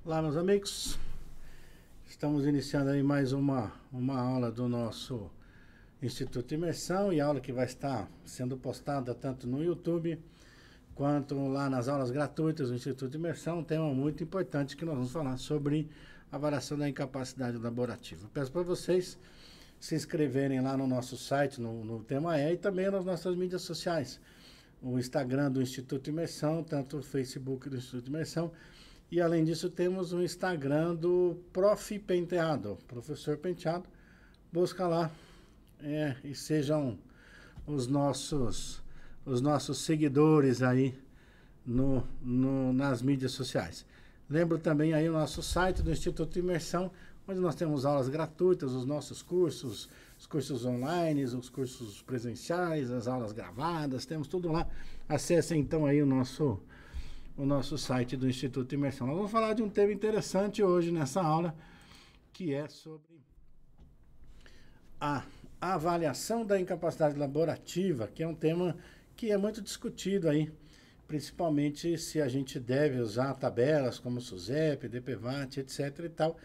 Olá, meus amigos. Estamos iniciando aí mais uma aula do nosso Instituto Imersão, e aula que vai estar sendo postada tanto no YouTube quanto lá nas aulas gratuitas do Instituto Imersão. Um tema muito importante que nós vamos falar sobre avaliação da incapacidade laborativa. Peço para vocês se inscreverem lá no nosso site, no tema E, e também nas nossas mídias sociais. O Instagram do Instituto Imersão, tanto o Facebook do Instituto Imersão. E além disso temos o Instagram do Prof. Penteado, Professor Penteado. Busca lá e sejam os nossos seguidores aí nas mídias sociais. Lembro também aí o nosso site do Instituto Imersão, onde nós temos aulas gratuitas, os nossos cursos, os cursos online, os cursos presenciais, as aulas gravadas, temos tudo lá. Acessem então aí o nosso site do Instituto Imersão. Nós vamos falar de um tema interessante hoje nessa aula, que é sobre a avaliação da incapacidade laborativa, que é um tema que é muito discutido aí, principalmente se a gente deve usar tabelas como SUSEP, DPVAT, etc. e tal,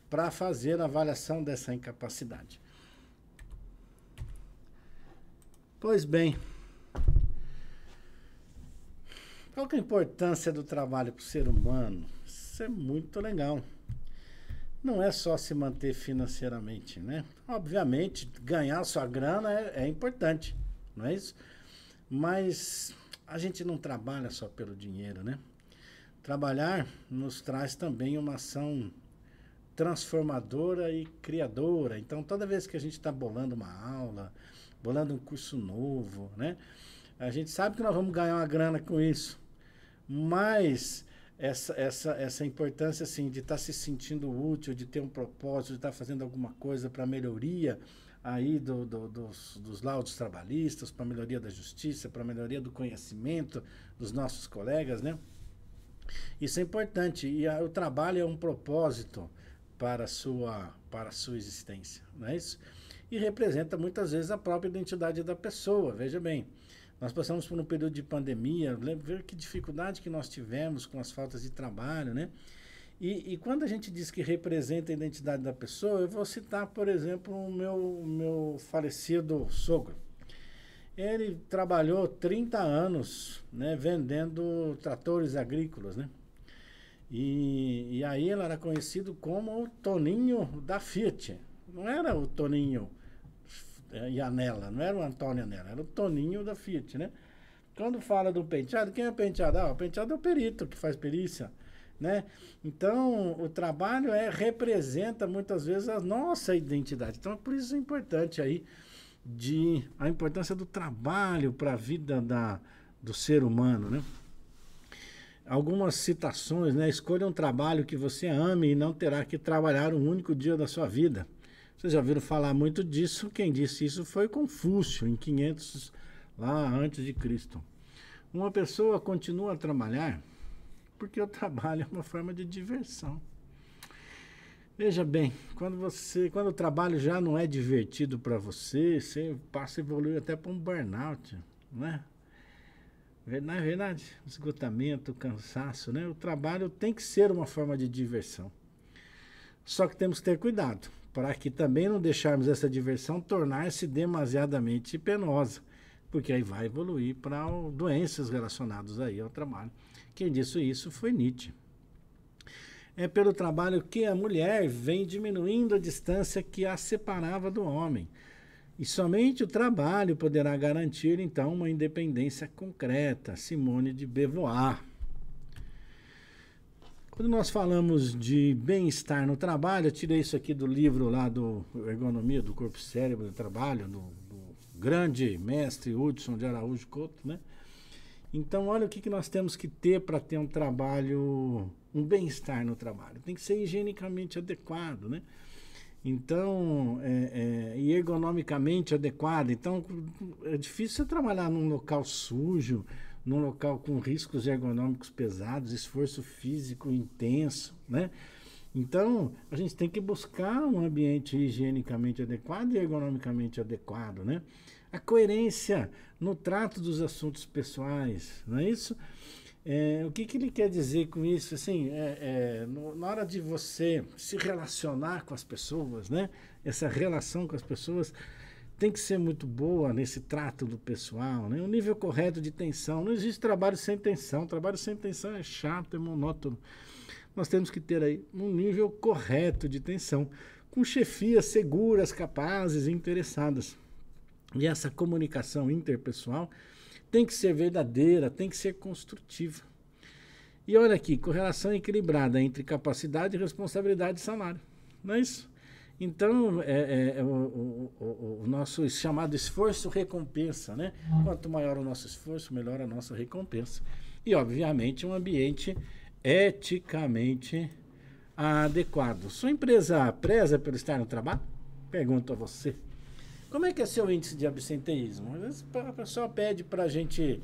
para fazer a avaliação dessa incapacidade. Pois bem, qual que é a importância do trabalho para o ser humano? Isso é muito legal. Não é só se manter financeiramente, né? Obviamente, ganhar sua grana é importante, não é isso? Mas a gente não trabalha só pelo dinheiro, né? Trabalhar nos traz também uma ação transformadora e criadora. Então, toda vez que a gente está bolando uma aula, bolando um curso novo, né? A gente sabe que nós vamos ganhar uma grana com isso. Mas essa importância assim, de estar se sentindo útil, de ter um propósito, de estar fazendo alguma coisa para a melhoria aí dos laudos trabalhistas, para a melhoria da justiça, para a melhoria do conhecimento dos nossos colegas, né? Isso é importante, e o trabalho é um propósito para a sua existência, não é isso? E representa muitas vezes a própria identidade da pessoa. Veja bem, nós passamos por um período de pandemia, ver que dificuldade que nós tivemos com as faltas de trabalho, né? E quando a gente diz que representa a identidade da pessoa, eu vou citar, por exemplo, o meu falecido sogro. Ele trabalhou 30 anos, né, vendendo tratores agrícolas, né? E aí ele era conhecido como o Toninho da Fiat. Não era o Toninho Anella, não era o Antônio Anella, era o Toninho da Fiat, né? Quando fala do Penteado, quem é o Penteado? O Penteado é o perito que faz perícia, né? Então, o trabalho representa muitas vezes a nossa identidade. Então, por isso é importante aí a importância do trabalho para a vida do ser humano, né? Algumas citações, né? Escolha um trabalho que você ame e não terá que trabalhar um único dia da sua vida. Vocês já ouviram falar muito disso? Quem disse isso foi Confúcio, em 500 lá antes de Cristo. Uma pessoa continua a trabalhar porque o trabalho é uma forma de diversão. Veja bem, quando o trabalho já não é divertido para você passa a evoluir até para um burnout, não é? Não é verdade? Esgotamento, cansaço, né? O trabalho tem que ser uma forma de diversão. Só que temos que ter cuidado, para que também não deixarmos essa diversão tornar-se demasiadamente penosa, porque aí vai evoluir para doenças relacionadas aí ao trabalho. Quem disse isso foi Nietzsche. É pelo trabalho que a mulher vem diminuindo a distância que a separava do homem. E somente o trabalho poderá garantir, então, uma independência concreta. Simone de Beauvoir. Quando nós falamos de bem-estar no trabalho, eu tirei isso aqui do livro lá do Ergonomia do Corpo e Cérebro do Trabalho, do grande mestre Hudson de Araújo Couto, né? Então, olha o que nós temos que ter para ter um trabalho, um bem-estar no trabalho. Tem que ser higienicamente adequado, né? Então, e ergonomicamente adequado. Então, é difícil você trabalhar num local sujo, num local com riscos ergonômicos pesados, esforço físico intenso, né? Então, a gente tem que buscar um ambiente higienicamente adequado e ergonomicamente adequado, né? A coerência no trato dos assuntos pessoais, não é isso? O que ele quer dizer com isso? Assim, na hora de você se relacionar com as pessoas, né? Essa relação com as pessoas tem que ser muito boa nesse trato do pessoal, né? Um nível correto de tensão. Não existe trabalho sem tensão. Trabalho sem tensão é chato, é monótono. Nós temos que ter aí um nível correto de tensão, com chefias seguras, capazes e interessadas. E essa comunicação interpessoal tem que ser verdadeira, tem que ser construtiva. E olha aqui, correlação equilibrada entre capacidade, responsabilidade e salário. Não é isso? Então, o nosso chamado esforço-recompensa, né? Quanto maior o nosso esforço, melhor a nossa recompensa. E, obviamente, um ambiente eticamente adequado. Sua empresa preza pelo estar no trabalho? Pergunto a você. Como é que é seu índice de absenteísmo? Às vezes a pessoa pede para a gente,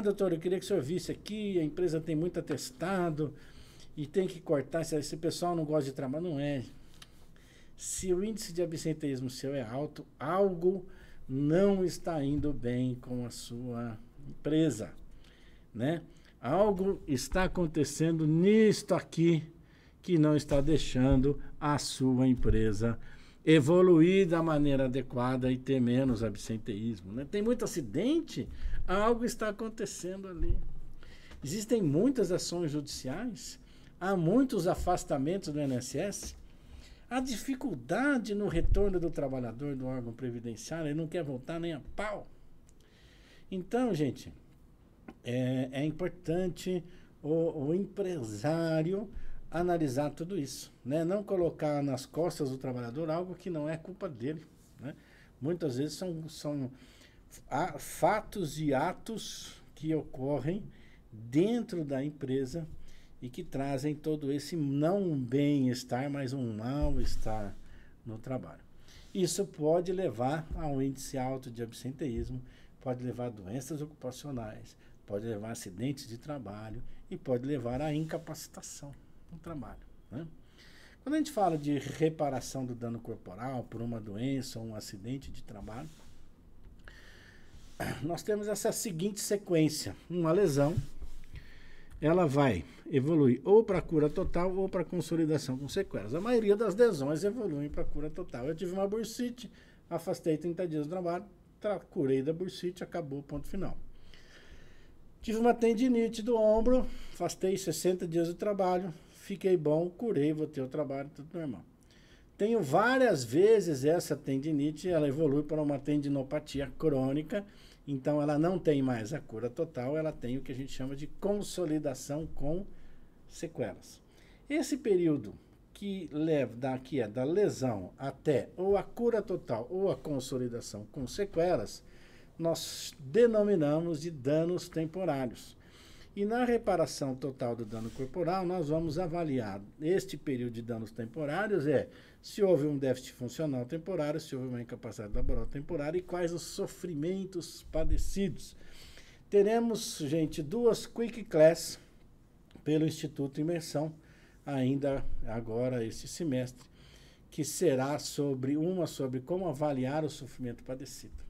doutor, eu queria que o senhor visse aqui, a empresa tem muito atestado e tem que cortar, se o pessoal não gosta de trabalhar, não é. Se o índice de absenteísmo seu é alto, algo não está indo bem com a sua empresa, né? Algo está acontecendo nisto aqui que não está deixando a sua empresa evoluir da maneira adequada e ter menos absenteísmo, né? Tem muito acidente, algo está acontecendo ali. Existem muitas ações judiciais, há muitos afastamentos do INSS, há dificuldade no retorno do trabalhador do órgão previdenciário, ele não quer voltar nem a pau. Então, gente, é importante o empresário analisar tudo isso, né? Não colocar nas costas do trabalhador algo que não é culpa dele, né? Muitas vezes são fatos e atos que ocorrem dentro da empresa e que trazem todo esse não bem-estar, mas um mal-estar no trabalho. Isso pode levar a um índice alto de absenteísmo, pode levar a doenças ocupacionais, pode levar a acidentes de trabalho e pode levar à incapacitação no trabalho, né? Quando a gente fala de reparação do dano corporal por uma doença ou um acidente de trabalho, nós temos essa seguinte sequência. Uma lesão, ela vai evoluir ou para cura total ou para consolidação com sequelas. A maioria das lesões evoluem para cura total. Eu tive uma bursite, afastei 30 dias do trabalho, curei da bursite, acabou, ponto final. Tive uma tendinite do ombro, afastei 60 dias do trabalho, fiquei bom, curei, voltei ao trabalho, tudo normal. Tenho várias vezes essa tendinite, ela evolui para uma tendinopatia crônica, então ela não tem mais a cura total, ela tem o que a gente chama de consolidação com sequelas. Esse período que leva da lesão até ou a cura total ou a consolidação com sequelas, nós denominamos de danos temporários. E na reparação total do dano corporal, nós vamos avaliar este período de danos temporários, se houve um déficit funcional temporário, se houve uma incapacidade laboral temporária e quais os sofrimentos padecidos. Teremos, gente, 2 Quick Class pelo Instituto Imersão, ainda agora este semestre, que será sobre como avaliar o sofrimento padecido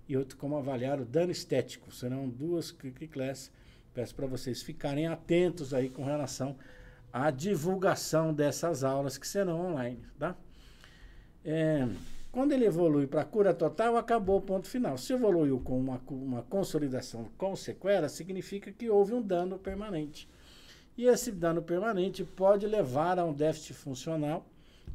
e outra como avaliar o dano estético. Serão 2 Quick Class. Peço para vocês ficarem atentos aí com relação à divulgação dessas aulas que serão online, tá? Quando ele evolui para cura total, acabou o ponto final. Se evoluiu com uma consolidação com sequela, significa que houve um dano permanente. E esse dano permanente pode levar a um déficit funcional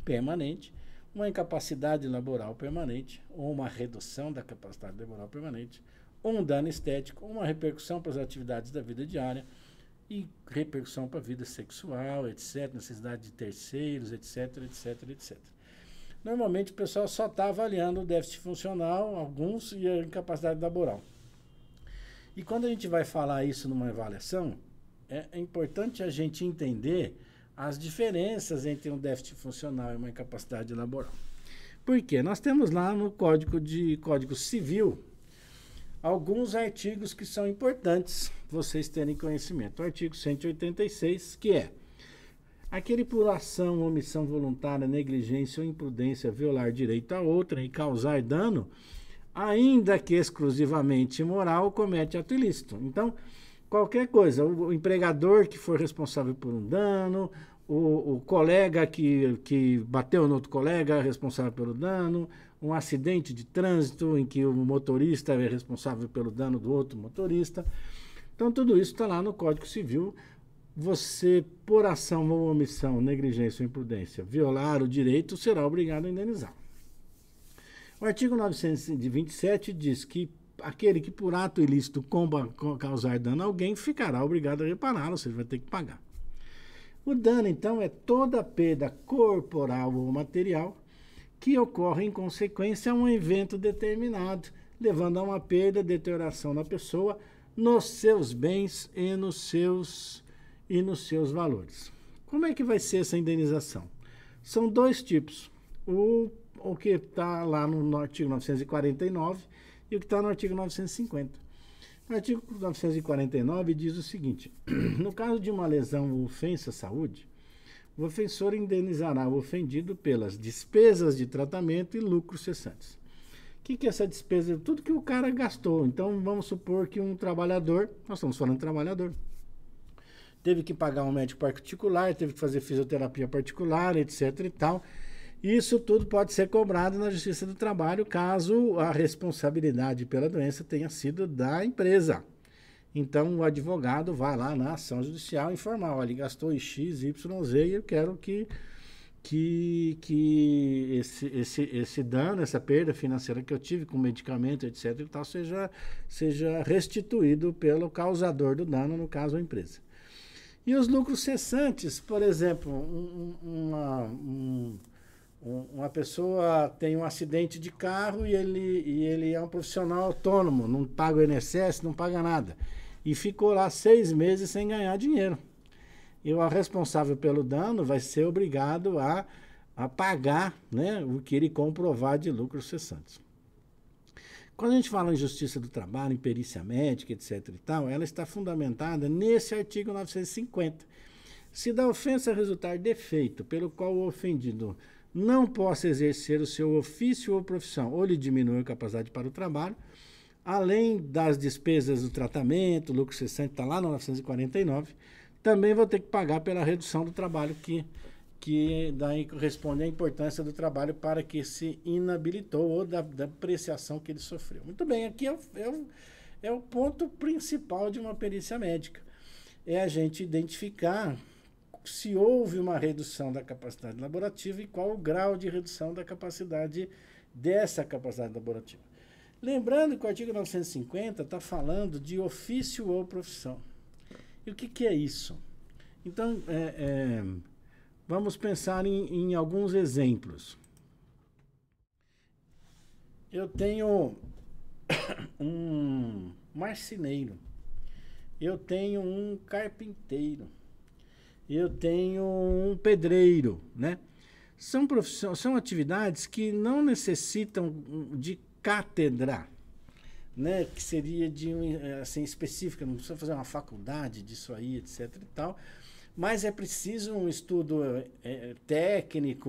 permanente, uma incapacidade laboral permanente, ou uma redução da capacidade laboral permanente, um dano estético, uma repercussão para as atividades da vida diária e repercussão para a vida sexual, etc., necessidade de terceiros, etc., etc., etc. Normalmente o pessoal só está avaliando o déficit funcional, alguns, e a incapacidade laboral. E quando a gente vai falar isso numa avaliação, é importante a gente entender as diferenças entre um déficit funcional e uma incapacidade laboral. Por quê? Nós temos lá no Código Civil alguns artigos que são importantes vocês terem conhecimento. O artigo 186, que é: aquele por ação, omissão voluntária, negligência ou imprudência violar direito a outra e causar dano, ainda que exclusivamente imoral, comete ato ilícito. Então, Qualquer coisa, o empregador que for responsável por um dano, o colega que bateu no outro colega é responsável pelo dano, um acidente de trânsito em que o motorista é responsável pelo dano do outro motorista. Então, tudo isso está lá no Código Civil. Você, por ação ou omissão, negligência ou imprudência, violar o direito, será obrigado a indenizar. O artigo 927 diz que aquele que por ato ilícito causar dano a alguém ficará obrigado a repará-lo, ou seja, vai ter que pagar. O dano, então, é toda perda corporal ou material que ocorre em consequência a um evento determinado, levando a uma perda, deterioração da pessoa nos seus bens e nos seus valores. Como é que vai ser essa indenização? São dois tipos. O que está lá no artigo 949 e o que está no artigo 950. O artigo 949 diz o seguinte: no caso de uma lesão ou ofensa à saúde, o ofensor indenizará o ofendido pelas despesas de tratamento e lucros cessantes. O que é essa despesa? Tudo que o cara gastou. Então, vamos supor que um trabalhador, nós estamos falando de trabalhador, teve que pagar um médico particular, teve que fazer fisioterapia particular, etc. e tal. Isso tudo pode ser cobrado na Justiça do Trabalho caso a responsabilidade pela doença tenha sido da empresa. Então, o advogado vai lá na ação judicial informar: olha, ele gastou X, Y, Z e eu quero que esse dano, essa perda financeira que eu tive com medicamento, etc. e tal, seja restituído pelo causador do dano, no caso, a empresa. E os lucros cessantes, por exemplo, uma pessoa tem um acidente de carro e ele é um profissional autônomo, não paga o INSS, não paga nada. E ficou lá 6 meses sem ganhar dinheiro. E o responsável pelo dano vai ser obrigado a pagar, né, o que ele comprovar de lucros cessantes. Quando a gente fala em Justiça do Trabalho, em perícia médica, etc. e tal, ela está fundamentada nesse artigo 950. Se da ofensa resultar defeito pelo qual o ofendido não possa exercer o seu ofício ou profissão ou lhe diminui a capacidade para o trabalho, além das despesas do tratamento, lucro cessante, está lá no 949, também vou ter que pagar pela redução do trabalho que daí corresponde à importância do trabalho para que se inabilitou ou da apreciação que ele sofreu. Muito bem, aqui é o ponto principal de uma perícia médica. É a gente identificar se houve uma redução da capacidade laborativa e qual o grau de redução da capacidade dessa capacidade laborativa. Lembrando que o artigo 950 está falando de ofício ou profissão. E o que é isso? Então, vamos pensar em alguns exemplos. Eu tenho um marceneiro, eu tenho um carpinteiro, eu tenho um pedreiro, né? São atividades que não necessitam de cátedra, né? Que seria assim, específica, não precisa fazer uma faculdade disso aí, etc. e tal. Mas é preciso um estudo técnico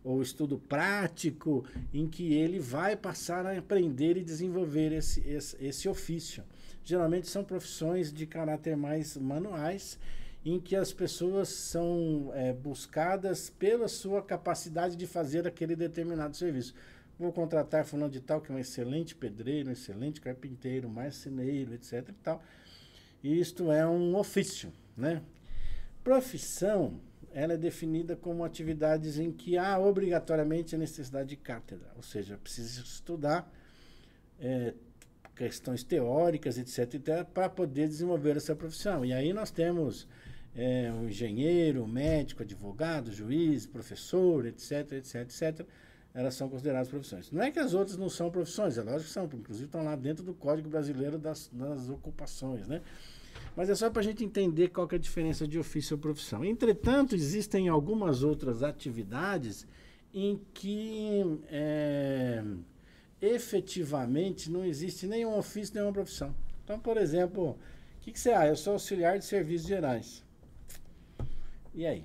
ou estudo prático em que ele vai passar a aprender e desenvolver esse ofício. Geralmente são profissões de caráter mais manuais, em que as pessoas são buscadas pela sua capacidade de fazer aquele determinado serviço. Vou contratar fulano de tal, que é um excelente pedreiro, um excelente carpinteiro, marceneiro, etc. e tal. E isto é um ofício, né? Profissão, ela é definida como atividades em que há obrigatoriamente a necessidade de cátedra, ou seja, precisa estudar questões teóricas, etc., para poder desenvolver essa profissão. E aí nós temos um engenheiro, médico, advogado, juiz, professor, etc., etc., etc., elas são consideradas profissões. Não é que as outras não são profissões, é lógico que são, inclusive estão lá dentro do Código Brasileiro das Ocupações, né? Mas é só para a gente entender qual que é a diferença de ofício ou profissão. Entretanto, existem algumas outras atividades em que efetivamente não existe nenhum ofício, nenhuma profissão. Então, por exemplo, o que você eu sou auxiliar de serviços gerais. E aí?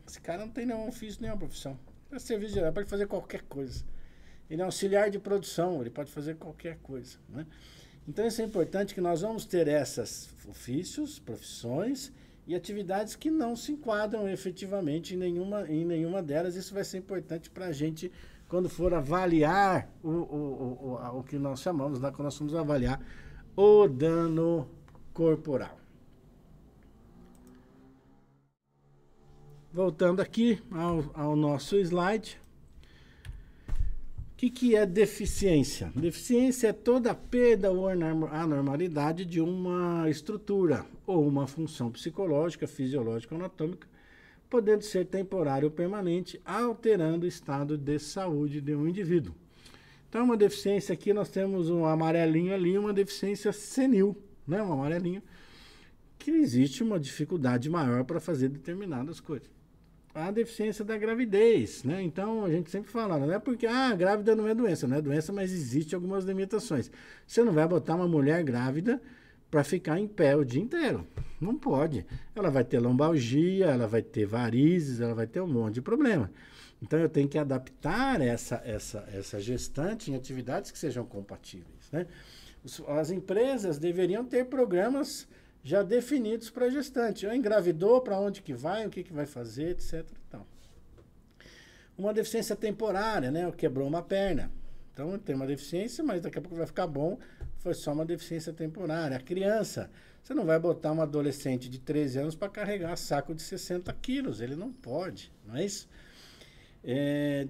Esse cara não tem nenhum ofício, nenhuma profissão. É serviço geral, pode fazer qualquer coisa. Ele é auxiliar de produção, ele pode fazer qualquer coisa, né? Então, isso é importante que nós vamos ter esses ofícios, profissões e atividades que não se enquadram efetivamente em nenhuma delas. Isso vai ser importante para a gente quando for avaliar o que nós chamamos, né, quando nós vamos avaliar o dano corporal. Voltando aqui ao nosso slide. O que é deficiência? Deficiência é toda perda ou anormalidade de uma estrutura ou uma função psicológica, fisiológica ou anatômica, podendo ser temporária ou permanente, alterando o estado de saúde de um indivíduo. Então, uma deficiência aqui, nós temos um amarelinho ali, uma deficiência senil, né? Um amarelinho, que existe uma dificuldade maior para fazer determinadas coisas. A deficiência da gravidez, né? Então, a gente sempre fala, não é porque, grávida não é doença, mas existe algumas limitações. Você não vai botar uma mulher grávida para ficar em pé o dia inteiro. Não pode. Ela vai ter lombalgia, ela vai ter varizes, ela vai ter um monte de problema. Então, eu tenho que adaptar essa gestante em atividades que sejam compatíveis, né? As empresas deveriam ter programas já definidos para a gestante. Engravidou, para onde que vai, o que que vai fazer, etc. Então, uma deficiência temporária, né? Quebrou uma perna. Então, tem uma deficiência, mas daqui a pouco vai ficar bom. Foi só uma deficiência temporária. A criança, você não vai botar um adolescente de 13 anos para carregar saco de 60 quilos. Ele não pode, não é isso?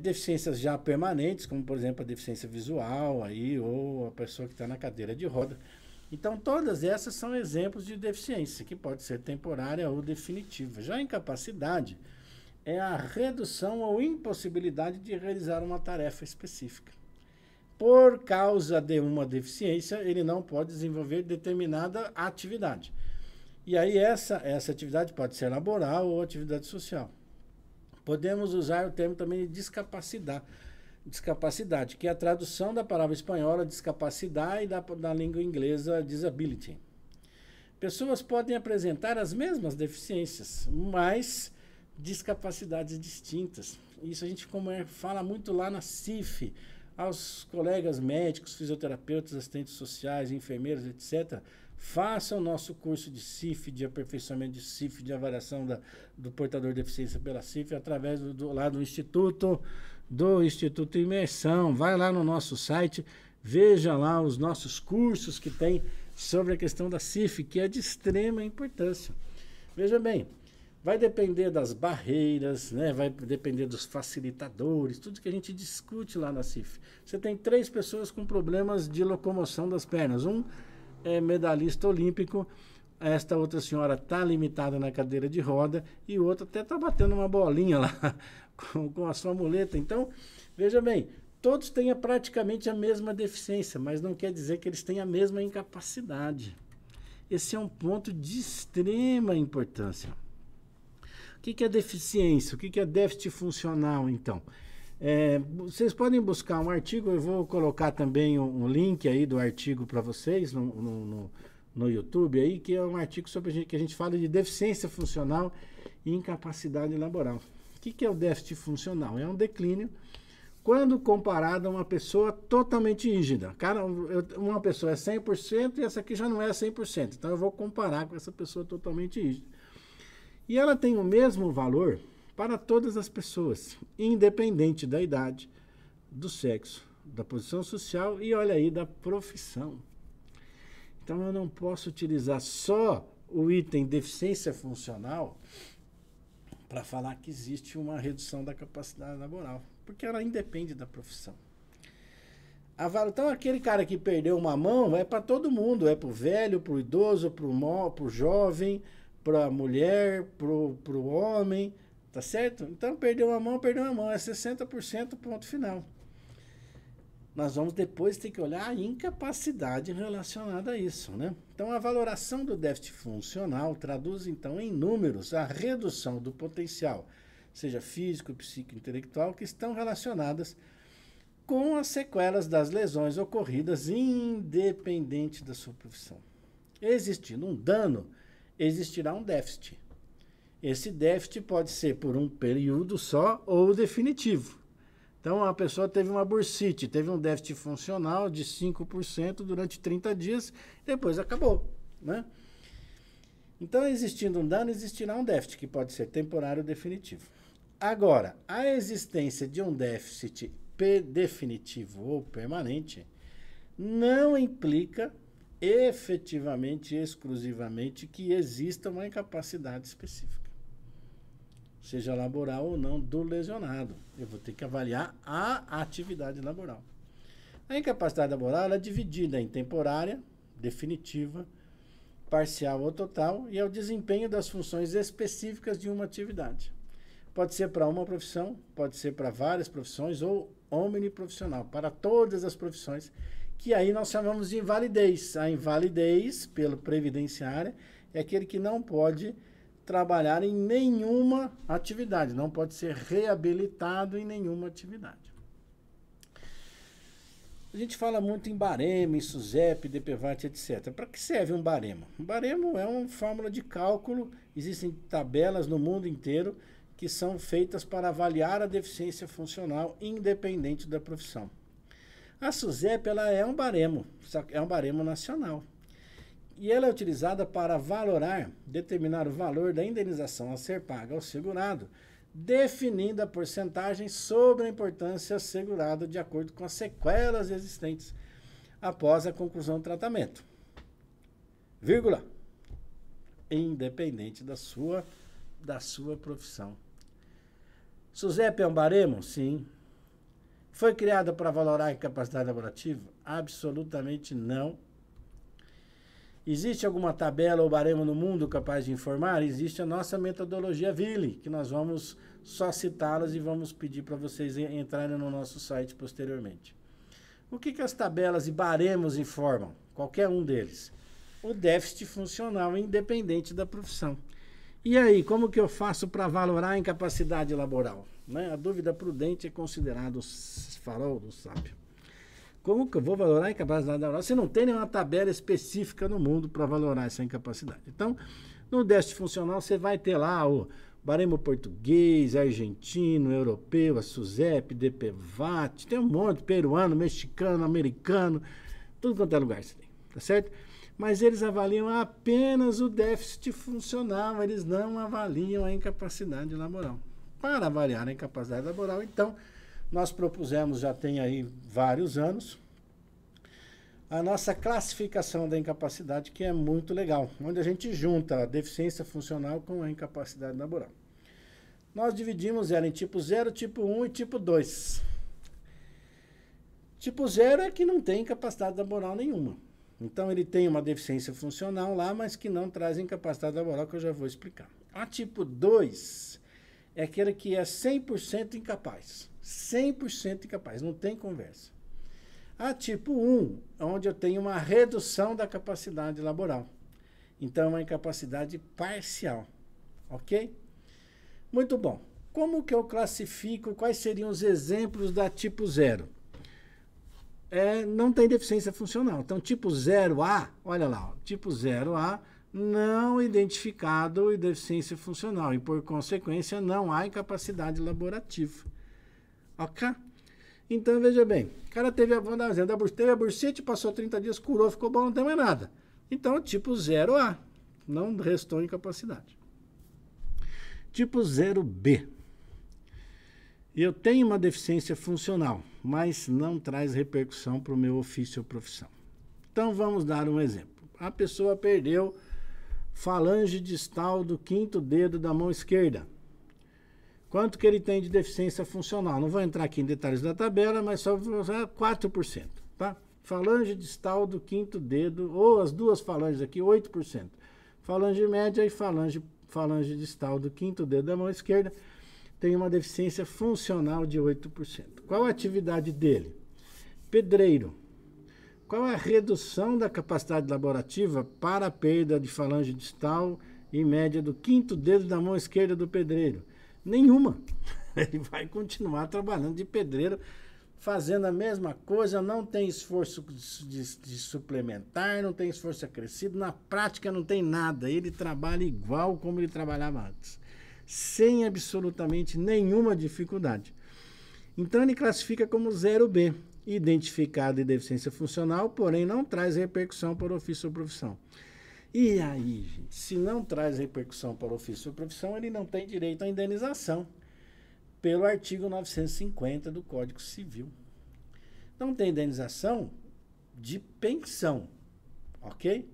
Deficiências já permanentes, como, por exemplo, a deficiência visual, aí, ou a pessoa que está na cadeira de roda. Então, todas essas são exemplos de deficiência, que pode ser temporária ou definitiva. Já a incapacidade é a redução ou impossibilidade de realizar uma tarefa específica. Por causa de uma deficiência, ele não pode desenvolver determinada atividade. E aí, essa atividade pode ser laboral ou atividade social. Podemos usar o termo também de discapacidade, que é a tradução da palavra espanhola discapacidade e da língua inglesa disability. Pessoas podem apresentar as mesmas deficiências, mas discapacidades distintas. Isso a gente fala muito lá na CIF, aos colegas médicos, fisioterapeutas, assistentes sociais, enfermeiros, etc. Façam o nosso curso de CIF, de aperfeiçoamento de CIF, de avaliação do portador de deficiência pela CIF, através do Instituto Imersão. Vai lá no nosso site, veja lá os nossos cursos que tem sobre a questão da CIF, que é de extrema importância. Veja bem, vai depender das barreiras, né? Vai depender dos facilitadores, tudo que a gente discute lá na CIF. Você tem 3 pessoas com problemas de locomoção das pernas. Um é medalhista olímpico, esta outra senhora está limitada na cadeira de roda e o outro até está batendo uma bolinha lá com a sua muleta. Então, veja bem, todos têm praticamente a mesma deficiência, mas não quer dizer que eles têm a mesma incapacidade. Esse é um ponto de extrema importância. O que é deficiência? O que é déficit funcional, então? Vocês podem buscar um artigo, eu vou colocar também um link aí do artigo para vocês no YouTube aí, que é um artigo que a gente fala de deficiência funcional e incapacidade laboral. O que é o déficit funcional? É um declínio quando comparado a uma pessoa totalmente rígida. Cara, uma pessoa é 100% e essa aqui já não é 100%. Então eu vou comparar com essa pessoa totalmente rígida. E ela tem o mesmo valor para todas as pessoas, independente da idade, do sexo, da posição social e, olha aí, da profissão. Então, eu não posso utilizar só o item deficiência funcional para falar que existe uma redução da capacidade laboral, porque ela independe da profissão. Então, aquele cara que perdeu uma mão é para todo mundo, é para o velho, para o idoso, para o jovem, para a mulher, para o homem. Tá certo? Então, perdeu uma mão, é 60%, ponto final. Nós vamos depois ter que olhar a incapacidade relacionada a isso, né? Então, a valoração do déficit funcional traduz, então, em números a redução do potencial, seja físico, psíquico, intelectual, que estão relacionadas com as sequelas das lesões ocorridas, independente da sua profissão. Existindo um dano, existirá um déficit. Esse déficit pode ser por um período só ou definitivo. Então, a pessoa teve uma bursite, teve um déficit funcional de 5% durante 30 dias, depois acabou, né? Então, existindo um dano, existirá um déficit, que pode ser temporário ou definitivo. Agora, a existência de um déficit definitivo ou permanente não implica efetivamente, exclusivamente, que exista uma incapacidade específica, seja laboral ou não, do lesionado. Eu vou ter que avaliar a atividade laboral. A incapacidade laboral ela é dividida em temporária, definitiva, parcial ou total, e é o desempenho das funções específicas de uma atividade. Pode ser para uma profissão, pode ser para várias profissões ou omniprofissional, para todas as profissões, que aí nós chamamos de invalidez. A invalidez, pelo previdenciária, é aquele que não pode trabalhar em nenhuma atividade, não pode ser reabilitado em nenhuma atividade. A gente fala muito em baremo, em SUSEP, DPVAT, etc. Para que serve um baremo? Um baremo é uma fórmula de cálculo, existem tabelas no mundo inteiro que são feitas para avaliar a deficiência funcional independente da profissão. A SUSEP ela é um baremo nacional. E ela é utilizada para determinar o valor da indenização a ser paga ao segurado, definindo a porcentagem sobre a importância assegurada de acordo com as sequelas existentes após a conclusão do tratamento. Vírgula. Independente da sua profissão. SUSEP é um baremo? Sim. Foi criada para valorar a incapacidade laborativa? Absolutamente não. Existe alguma tabela ou baremo no mundo capaz de informar? Existe a nossa metodologia VILI, que nós vamos só citá-las e vamos pedir para vocês entrarem no nosso site posteriormente. O que as tabelas e baremos informam? Qualquer um deles. O déficit funcional independente da profissão. E aí, como que eu faço para valorar a incapacidade laboral? Né? A dúvida prudente é considerada o farol do sábio. Como que eu vou valorar a incapacidade laboral se não tem nenhuma tabela específica no mundo para valorar essa incapacidade? Então, no déficit funcional, você vai ter lá o baremo português, argentino, europeu, a SUSEP, DPVAT, tem um monte, peruano, mexicano, americano, tudo quanto é lugar você tem, tá certo? Mas eles avaliam apenas o déficit funcional, eles não avaliam a incapacidade laboral. Para avaliar a incapacidade laboral, então, nós propusemos, já tem aí vários anos, a nossa classificação da incapacidade, que é muito legal, onde a gente junta a deficiência funcional com a incapacidade laboral. Nós dividimos ela em tipo 0, tipo 1 e tipo 2. Tipo 0 é que não tem incapacidade laboral nenhuma. Então, ele tem uma deficiência funcional lá, mas que não traz incapacidade laboral, que eu já vou explicar. A tipo 2 é aquele que é 100% incapaz. 100% incapaz, não tem conversa. A tipo 1, onde eu tenho uma redução da capacidade laboral. Então, é uma incapacidade parcial. Ok? Muito bom. Como que eu classifico, quais seriam os exemplos da tipo 0? Não tem deficiência funcional. Então, tipo 0A, olha lá, ó, tipo 0A, não identificado deficiência funcional. E, por consequência, não há incapacidade laborativa. Ok? Então, veja bem, o cara teve a bursite, passou 30 dias, curou, ficou bom, não tem mais nada. Então, tipo 0A, não restou incapacidade. Tipo 0B. Eu tenho uma deficiência funcional, mas não traz repercussão para o meu ofício ou profissão. Então, vamos dar um exemplo. A pessoa perdeu falange distal do 5º dedo da mão esquerda. Quanto que ele tem de deficiência funcional? Não vou entrar aqui em detalhes da tabela, mas só vou usar 4%. Tá? Falange distal do 5º dedo, ou as duas falanges aqui, 8%. Falange média e falange distal do 5º dedo da mão esquerda tem uma deficiência funcional de 8%. Qual a atividade dele? Pedreiro. Qual a redução da capacidade laborativa para a perda de falange distal e média do 5º dedo da mão esquerda do pedreiro? Nenhuma. Ele vai continuar trabalhando de pedreiro, fazendo a mesma coisa, não tem esforço de suplementar, não tem esforço acrescido, na prática não tem nada. Ele trabalha igual como ele trabalhava antes, sem absolutamente nenhuma dificuldade. Então, ele classifica como 0B, identificado de deficiência funcional, porém não traz repercussão para o ofício ou profissão. E aí, gente, se não traz repercussão para o ofício ou profissão, ele não tem direito à indenização pelo artigo 950 do Código Civil. Não tem indenização de pensão, ok?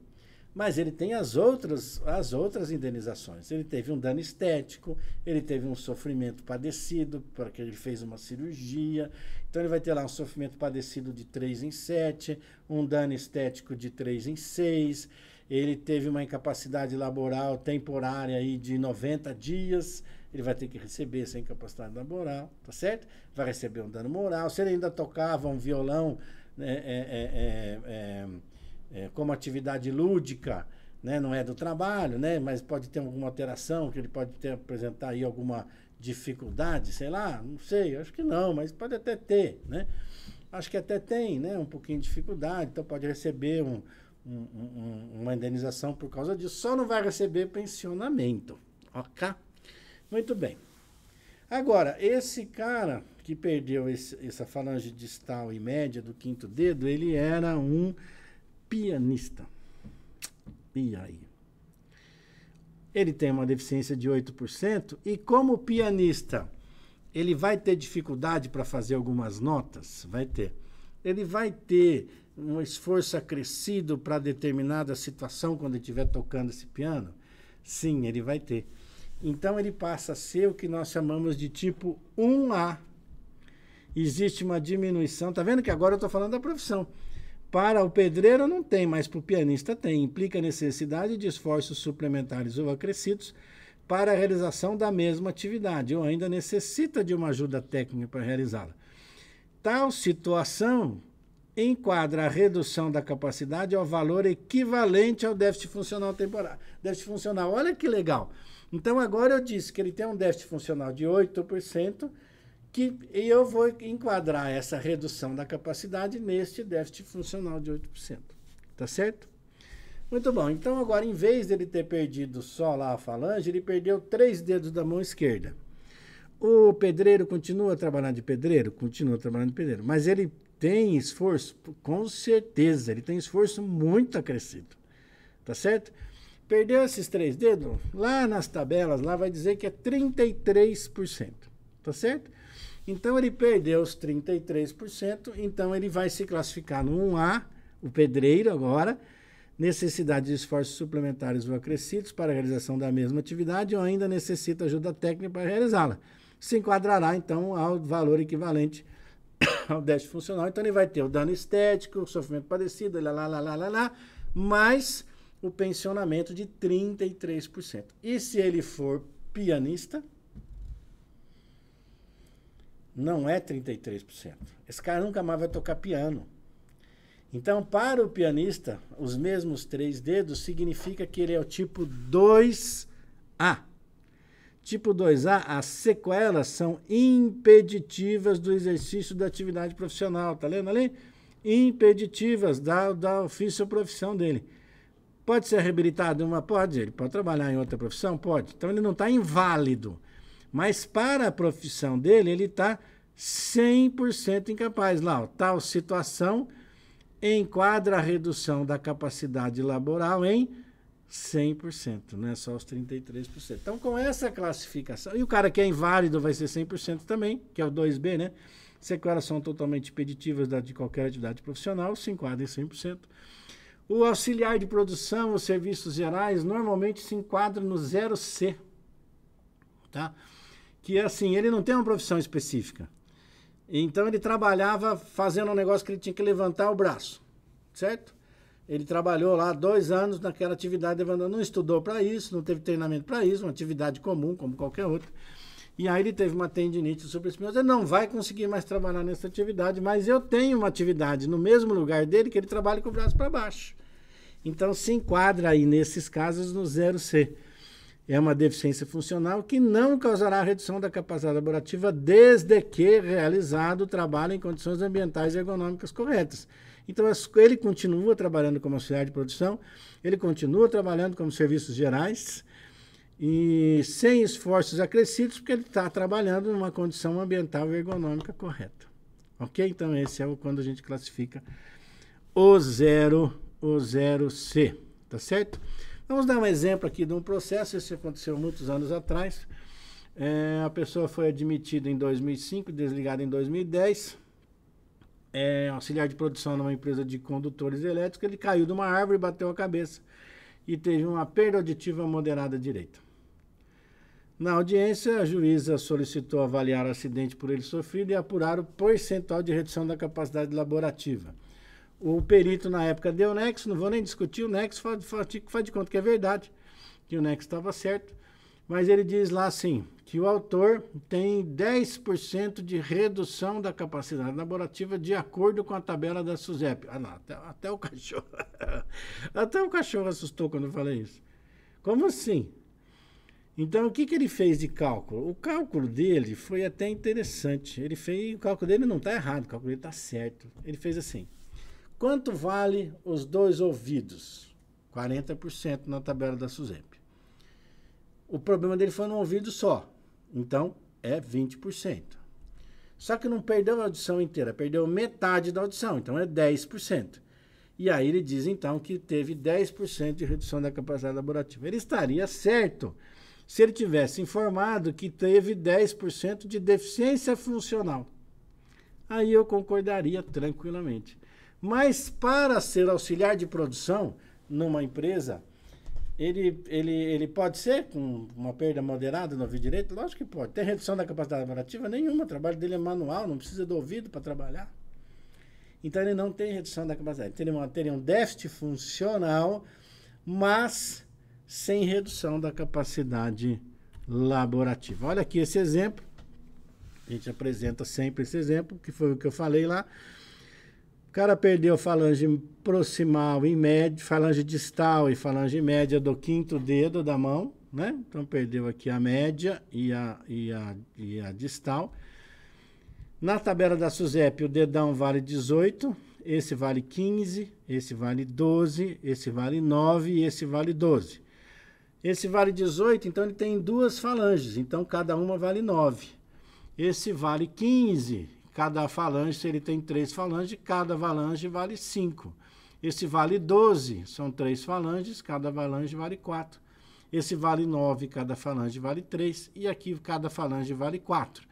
Mas ele tem as outras indenizações. Ele teve um dano estético, ele teve um sofrimento padecido, porque ele fez uma cirurgia. Então, ele vai ter lá um sofrimento padecido de 3 em 7, um dano estético de 3 em 6, ele teve uma incapacidade laboral temporária aí de 90 dias, ele vai ter que receber essa incapacidade laboral, tá certo? Vai receber um dano moral. Se ele ainda tocava um violão, como atividade lúdica, né, não é do trabalho, né, mas pode ter alguma alteração, que ele pode apresentar aí alguma dificuldade, sei lá, não sei, acho que não, mas pode até ter, né? Acho que até tem, né, um pouquinho de dificuldade, então pode receber uma indenização por causa disso, só não vai receber pensionamento, ok? Muito bem. Agora, esse cara que perdeu essa falange distal e média do 5º dedo, ele era um pianista. E aí? Ele tem uma deficiência de 8%, e como pianista, ele vai ter dificuldade para fazer algumas notas? Vai ter. Ele vai ter um esforço acrescido para determinada situação quando ele estiver tocando esse piano? Sim, ele vai ter. Então, ele passa a ser o que nós chamamos de tipo 1A. Existe uma diminuição. Tá vendo que agora eu estou falando da profissão. Para o pedreiro não tem, mas para o pianista tem. Implica necessidade de esforços suplementares ou acrescidos para a realização da mesma atividade, ou ainda necessita de uma ajuda técnica para realizá-la. Tal situação enquadra a redução da capacidade ao valor equivalente ao déficit funcional temporário. Déficit funcional, olha que legal. Então, agora eu disse que ele tem um déficit funcional de 8%, e eu vou enquadrar essa redução da capacidade neste déficit funcional de 8%. Tá certo? Muito bom. Então, agora, em vez dele ter perdido só lá a falange, ele perdeu 3 dedos da mão esquerda. O pedreiro continua trabalhando de pedreiro? Continua trabalhando de pedreiro. Mas ele tem esforço? Com certeza. Ele tem esforço muito acrescido. Tá certo? Perdeu esses 3 dedos? Lá nas tabelas, lá vai dizer que é 33%. Tá certo? Então, ele perdeu os 33%, então ele vai se classificar no 1A, o pedreiro agora, necessidade de esforços suplementares ou acrescidos para a realização da mesma atividade ou ainda necessita ajuda técnica para realizá-la. Se enquadrará, então, ao valor equivalente ao déficit funcional. Então, ele vai ter o dano estético, o sofrimento padecido, mais o pensionamento de 33%. E se ele for pianista, não é 33%. Esse cara nunca mais vai tocar piano. Então, para o pianista, os mesmos 3 dedos significa que ele é o tipo 2A. Tipo 2A, as sequelas são impeditivas do exercício da atividade profissional. Tá lendo ali? Impeditivas da ofício ou profissão dele. Pode ser reabilitado em uma? Pode. Ele pode trabalhar em outra profissão? Pode. Então, ele não está inválido. Mas para a profissão dele, ele está 100% incapaz. Lá, ó, tal situação enquadra a redução da capacidade laboral em 100%, não é só os 33%. Então, com essa classificação, e o cara que é inválido vai ser 100% também, que é o 2B, né? Sequelas são totalmente impeditivas de qualquer atividade profissional, se enquadra em 100%. O auxiliar de produção, os serviços gerais, normalmente se enquadra no 0C, tá? Que assim, ele não tem uma profissão específica. Então, ele trabalhava fazendo um negócio que ele tinha que levantar o braço, certo? Ele trabalhou lá 2 anos naquela atividade, não estudou para isso, não teve treinamento para isso, uma atividade comum, como qualquer outra. E aí ele teve uma tendinite supraespinhosa, ele não vai conseguir mais trabalhar nessa atividade, mas eu tenho uma atividade no mesmo lugar dele que ele trabalha com o braço para baixo. Então, se enquadra aí, nesses casos, no 0C. É uma deficiência funcional que não causará redução da capacidade laborativa desde que realizado o trabalho em condições ambientais e ergonômicas corretas. Então, ele continua trabalhando como auxiliar de produção, ele continua trabalhando como serviços gerais e sem esforços acrescidos, porque ele está trabalhando numa condição ambiental e ergonômica correta. Ok? Então, esse é quando a gente classifica o 0C. Tá certo? Vamos dar um exemplo aqui de um processo. Esse aconteceu muitos anos atrás. A pessoa foi admitida em 2005, desligada em 2010. Auxiliar de produção numa empresa de condutores elétricos. Ele caiu de uma árvore, bateu a cabeça e teve uma perda auditiva moderada direita. Na audiência, a juíza solicitou avaliar o acidente por ele sofrido e apurar o percentual de redução da capacidade laborativa. O perito, na época, deu o nexo, não vou nem discutir o nexo, faz de conta que é verdade, que o nexo estava certo, mas ele diz lá assim, que o autor tem 10% de redução da capacidade laborativa de acordo com a tabela da SUSEP. Ah, não, até o cachorro, até o cachorro assustou quando eu falei isso. Como assim? Então, o que ele fez de cálculo? O cálculo dele foi até interessante. O cálculo dele não está errado, o cálculo dele está certo. Ele fez assim, quanto vale os 2 ouvidos? 40% na tabela da SUSEP. O problema dele foi num ouvido só, então é 20%. Só que não perdeu a audição inteira, perdeu metade da audição, então é 10%. E aí ele diz então que teve 10% de redução da capacidade laborativa. Ele estaria certo se ele tivesse informado que teve 10% de deficiência funcional. Aí eu concordaria tranquilamente. Mas para ser auxiliar de produção numa empresa, ele pode ser com uma perda moderada no ouvido direito? Lógico que pode. Tem redução da capacidade laborativa? Nenhuma. O trabalho dele é manual, não precisa do ouvido para trabalhar. Então ele não tem redução da capacidade. Teria um déficit funcional, mas sem redução da capacidade laborativa. Olha aqui esse exemplo. A gente apresenta sempre esse exemplo, que foi o que eu falei lá. O cara perdeu falange proximal e média, falange distal e falange média do 5º dedo da mão, né? Então perdeu aqui a média e a distal. Na tabela da SUSEP, o dedão vale 18, esse vale 15, esse vale 12, esse vale 9 e esse vale 12. Esse vale 18, então ele tem 2 falanges, então cada uma vale 9. Esse vale 15, cada falange, se ele tem 3 falanges, cada falange vale 5. Esse vale 12, são 3 falanges, cada falange vale 4. Esse vale 9, cada falange vale 3. E aqui cada falange vale 4,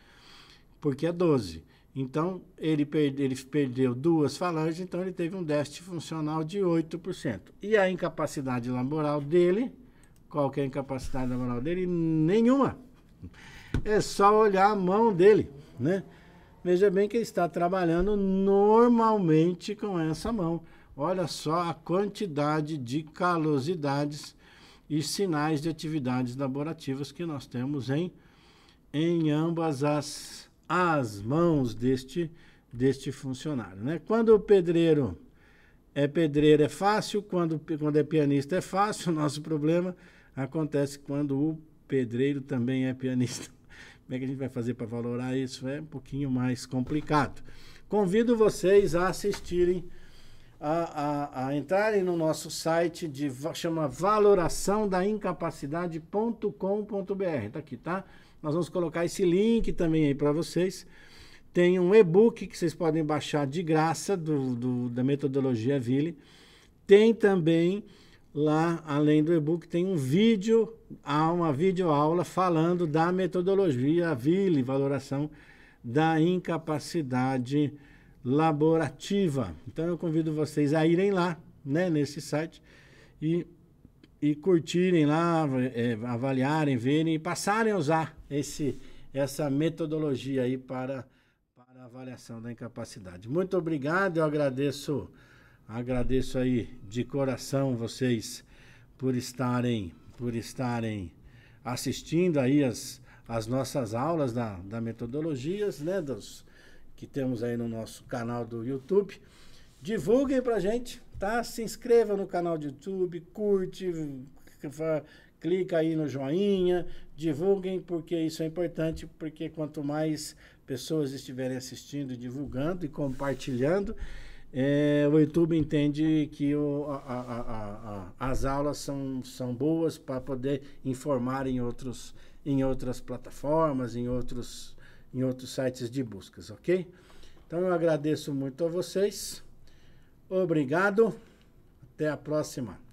porque é 12. Então, ele perdeu 2 falanges, então ele teve um déficit funcional de 8%. E a incapacidade laboral dele, qual que é a incapacidade laboral dele? Nenhuma. É só olhar a mão dele, né? Veja bem que ele está trabalhando normalmente com essa mão. Olha só a quantidade de calosidades e sinais de atividades laborativas que nós temos em ambas as mãos deste funcionário, né? Quando o pedreiro é fácil, quando é pianista é fácil. O nosso problema acontece quando o pedreiro também é pianista. Como é que a gente vai fazer para valorar isso? É um pouquinho mais complicado. Convido vocês a assistirem, a entrarem no nosso site, chama valoraçãodaincapacidade.com.br. Tá aqui, tá? Nós vamos colocar esse link também aí para vocês. Tem um e-book que vocês podem baixar de graça da metodologia Ville. Tem também lá, além do e-book, tem um vídeo, uma videoaula falando da metodologia Ville, valoração da incapacidade laborativa. Então eu convido vocês a irem lá, né, nesse site e curtirem lá, avaliarem, verem e passarem a usar essa metodologia aí para a avaliação da incapacidade. Muito obrigado, eu agradeço aí de coração vocês por estarem assistindo aí as nossas aulas da metodologias, né, que temos aí no nosso canal do YouTube. Divulguem pra gente, tá? Se inscreva no canal do YouTube, curte, clica aí no joinha, divulguem, porque isso é importante, porque quanto mais pessoas estiverem assistindo, divulgando e compartilhando, o YouTube entende que as aulas são boas para poder informar em outras plataformas, em outros sites de buscas, ok? Então eu agradeço muito a vocês. Obrigado. Até a próxima.